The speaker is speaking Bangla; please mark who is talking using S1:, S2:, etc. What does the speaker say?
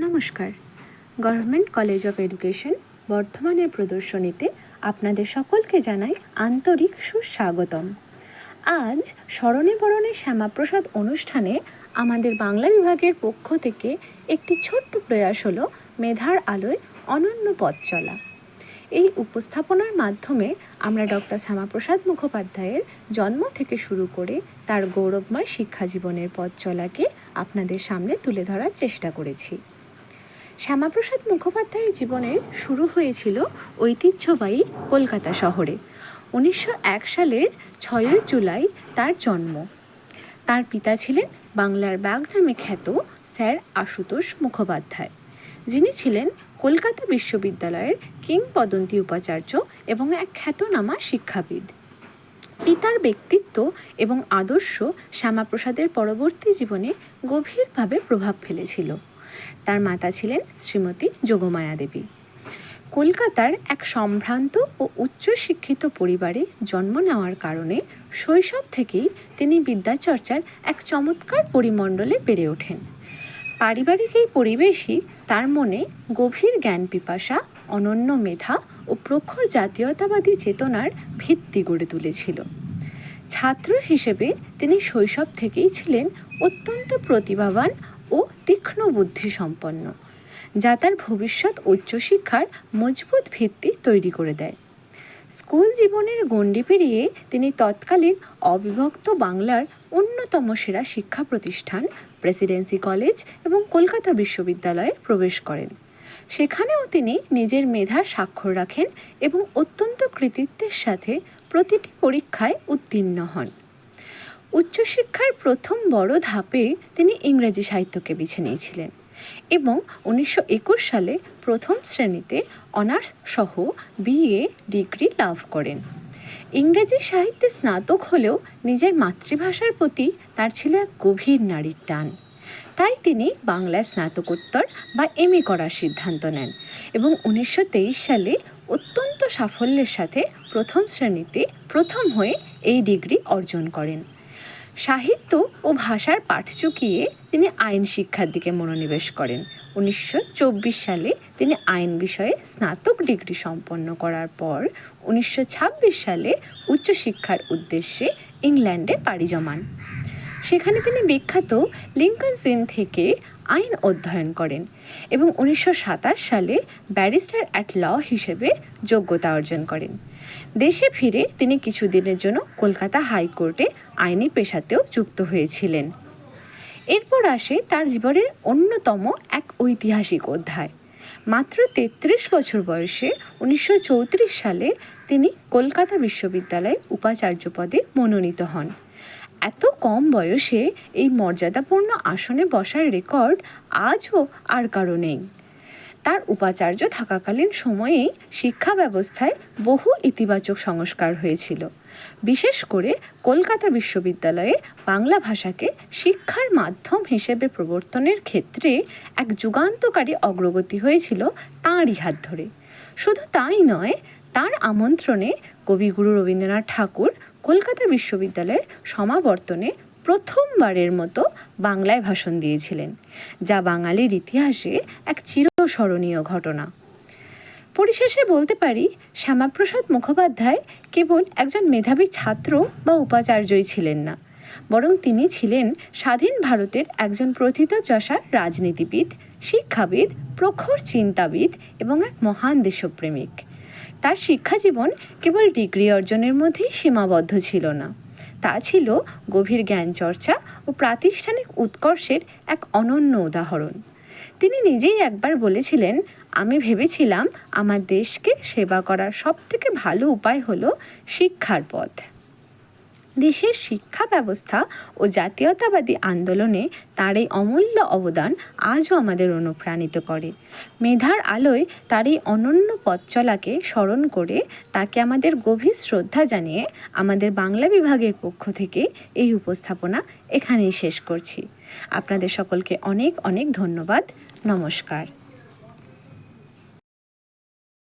S1: নমস্কার। গভর্নমেন্ট কলেজ অফ এডুকেশন বর্ধমানের প্রদর্শনীতে আপনাদের সকলকে জানাই আন্তরিক সুস্বাগতম। আজ স্মরণে বরণে শ্যামাপ্রসাদ অনুষ্ঠানে আমাদের বাংলা বিভাগের পক্ষ থেকে একটি ছোট্ট প্রয়াস হলো মেধার আলোয় অনন্য পথ চলা। এই উপস্থাপনার মাধ্যমে আমরা ডক্টর শ্যামাপ্রসাদ মুখোপাধ্যায়ের জন্ম থেকে শুরু করে তার গৌরবময় শিক্ষা জীবনের পথ চলাকে আপনাদের সামনে তুলে ধরার চেষ্টা করেছি। শ্যামাপ্রসাদ মুখোপাধ্যায়ের জীবনের শুরু হয়েছিল ঐতিহ্যবাহী কলকাতা শহরে। 1901 সালের 6 জুলাই তার জন্ম। তার পিতা ছিলেন বাংলার বাঘ নামে খ্যাত স্যার আশুতোষ মুখোপাধ্যায়, যিনি ছিলেন কলকাতা বিশ্ববিদ্যালয়ের কিংবদন্তি উপাচার্য এবং এক খ্যাতনামা শিক্ষাবিদ। পিতার ব্যক্তিত্ব এবং আদর্শ শ্যামাপ্রসাদের পরবর্তী জীবনে গভীরভাবে প্রভাব ফেলেছিল। তার মাতা ছিলেন শ্রীমতী যোগমায়া দেবী। কলকাতার এক সম্ভ্রান্ত ও উচ্চশিক্ষিত পরিবারে জন্ম নেওয়ার কারণে শৈশব থেকেই তিনি বিদ্যাচর্চার এক চমৎকার পরিমণ্ডলে বেড়ে ওঠেন। পারিবারিক এই পরিবেশই তার মনে গভীর জ্ঞান পিপাসা, অনন্য মেধা ও প্রখর জাতীয়তাবাদী চেতনার ভিত্তি গড়ে তুলেছিল। ছাত্র হিসেবে তিনি শৈশব থেকেই ছিলেন অত্যন্ত প্রতিভাবান ও তীক্ষ্ণ বুদ্ধি সম্পন্ন, যা তার ভবিষ্যৎ উচ্চশিক্ষার মজবুত ভিত্তি তৈরি করে দেয়। স্কুল জীবনের গণ্ডি পেরিয়ে তিনি তৎকালীন অবিভক্ত বাংলার অন্যতম সেরা শিক্ষা প্রতিষ্ঠান প্রেসিডেন্সি কলেজ এবং কলকাতা বিশ্ববিদ্যালয়ে প্রবেশ করেন। সেখানেও তিনি নিজের মেধার স্বাক্ষর রাখেন এবং অত্যন্ত কৃতিত্বের সাথে প্রতিটি পরীক্ষায় উত্তীর্ণ হন। উচ্চশিক্ষার প্রথম বড় ধাপে তিনি ইংরেজি সাহিত্যকে বেছে নিয়েছিলেন এবং 1921 সালে প্রথম শ্রেণীতে অনার্স সহ BA ডিগ্রি লাভ করেন। ইংরেজি সাহিত্যে স্নাতক হলেও নিজের মাতৃভাষার প্রতি তার ছিল এক গভীর নাড়ির টান। তাই তিনি বাংলায় স্নাতকোত্তর বা MA করার সিদ্ধান্ত নেন এবং 1923 সালে অত্যন্ত সাফল্যের সাথে প্রথম শ্রেণীতে প্রথম হয়ে এই ডিগ্রি অর্জন করেন। সাহিত্য ও ভাষার পাঠ চুকিয়ে তিনি আইন শিক্ষার দিকে মনোনিবেশ করেন। 1924 সালে তিনি আইন বিষয়ে স্নাতক ডিগ্রি সম্পন্ন করার পর 1926 সালে উচ্চশিক্ষার উদ্দেশ্যে ইংল্যান্ডে পাড়ি জমান। সেখানে তিনি বিখ্যাত লিঙ্কনস ইন থেকে আইন অধ্যয়ন করেন এবং 1927 সালে ব্যারিস্টার অ্যাট ল হিসেবে যোগ্যতা অর্জন করেন। দেশে ফিরে তিনি কিছুদিনের জন্য কলকাতা হাইকোর্টে আইনি পেশাতেও যুক্ত হয়েছিলেন। এরপর আসে তার জীবনের অন্যতম এক ঐতিহাসিক অধ্যায়। মাত্র 33 বছর বয়সে 1934 সালে তিনি কলকাতা বিশ্ববিদ্যালয়ে উপাচার্য পদে মনোনীত হন। এত কম বয়সে এই মর্যাদাপূর্ণ আসনে বসার রেকর্ড আজও আর কারো নেই। তার উপাচার্য থাকাকালীন সময়েই শিক্ষা ব্যবস্থায় বহু ইতিবাচক সংস্কার হয়েছিল। বিশেষ করে কলকাতা বিশ্ববিদ্যালয়ে বাংলা ভাষাকে শিক্ষার মাধ্যম হিসেবে প্রবর্তনের ক্ষেত্রে এক যুগান্তকারী অগ্রগতি হয়েছিল তাঁরই হাত ধরে। শুধু তাই নয়, তার আমন্ত্রণে কবিগুরু রবীন্দ্রনাথ ঠাকুর কলকাতা বিশ্ববিদ্যালয়ের সমাবর্তনে প্রথমবারের মতো বাংলায় ভাষণ দিয়েছিলেন, যা বাঙালির ইতিহাসে এক চিরস্মরণীয় ঘটনা। পরিশেষে বলতে পারি, শ্যামাপ্রসাদ মুখোপাধ্যায় কেবল একজন মেধাবী ছাত্র বা উপাচার্যই ছিলেন না, বরং তিনি ছিলেন স্বাধীন ভারতের একজন প্রথিতযশা রাজনীতিবিদ, শিক্ষাবিদ, প্রখর চিন্তাবিদ এবং এক মহান দেশপ্রেমিক। তার শিক্ষাজীবন কেবল ডিগ্রি অর্জনের মধ্যেই সীমাবদ্ধ ছিল না, তা ছিল গভীর জ্ঞান চর্চা ও প্রাতিষ্ঠানিক উৎকর্ষের এক অনন্য উদাহরণ। তিনি নিজেই একবার বলেছিলেন, আমি ভেবেছিলাম আমার দেশকে সেবা করার সবথেকে ভালো উপায় হলো শিক্ষার পথ। দেশের শিক্ষা ব্যবস্থা ও জাতীয়তাবাদী আন্দোলনে তার এই অমূল্য অবদান আজও আমাদের অনুপ্রাণিত করে। মেধার আলোয় তার এই অনন্য পথ চলাকে স্মরণ করে তাকে আমাদের গভীর শ্রদ্ধা জানিয়ে আমাদের বাংলা বিভাগের পক্ষ থেকে এই উপস্থাপনা এখানেই শেষ করছি। আপনাদের সকলকে অনেক অনেক ধন্যবাদ। নমস্কার।